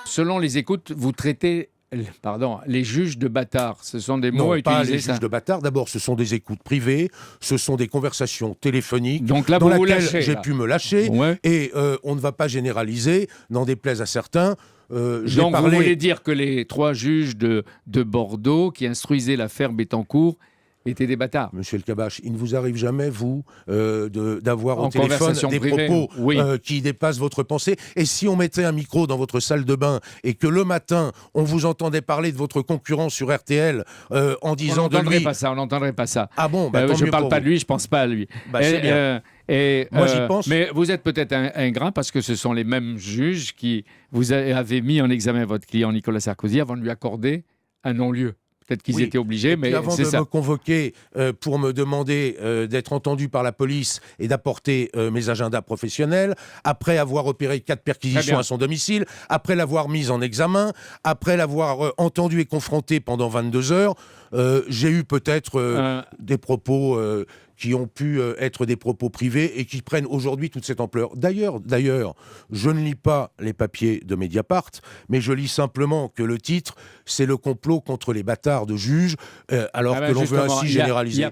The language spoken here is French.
selon les écoutes, vous traitez les juges de bâtards. Ce sont des mots Non, à pas utiliser. les juges de bâtards. D'abord, ce sont des écoutes privées, ce sont des conversations téléphoniques Donc là, dans vous vous laquelle lâchez, j'ai là. pu me lâcher. Ouais. Et on ne va pas généraliser, n'en déplaise à certains. Donc vous voulez dire que les 3 juges de Bordeaux qui instruisaient l'affaire Bettencourt étaient des bâtards? Monsieur El Kabbach, il ne vous arrive jamais, vous, d'avoir au En téléphone conversation des privée, propos oui. qui dépassent votre pensée? Et si on mettait un micro dans votre salle de bain et que le matin, on vous entendait parler de votre concurrent sur RTL en disant de lui... On n'entendrait pas ça. Ah bon, tant je mieux ne parle pour pas vous. de lui, je ne pense pas à lui. C'est bien. Moi, j'y pense. Mais vous êtes peut-être ingrat parce que ce sont les mêmes juges qui vous avez mis en examen votre client Nicolas Sarkozy avant de lui accorder un non-lieu. Peut-être qu'ils étaient obligés, mais avant c'est de ça. me convoquer pour me demander d'être entendu par la police et d'apporter mes agendas professionnels, après avoir opéré 4 perquisitions à son domicile, après l'avoir mise en examen, après l'avoir entendu et confronté pendant 22 heures, j'ai eu peut-être des propos qui ont pu être des propos privés et qui prennent aujourd'hui toute cette ampleur. D'ailleurs, je ne lis pas les papiers de Mediapart, mais je lis simplement que le titre, c'est le complot contre les bâtards de juges, alors que l'on veut ainsi généraliser.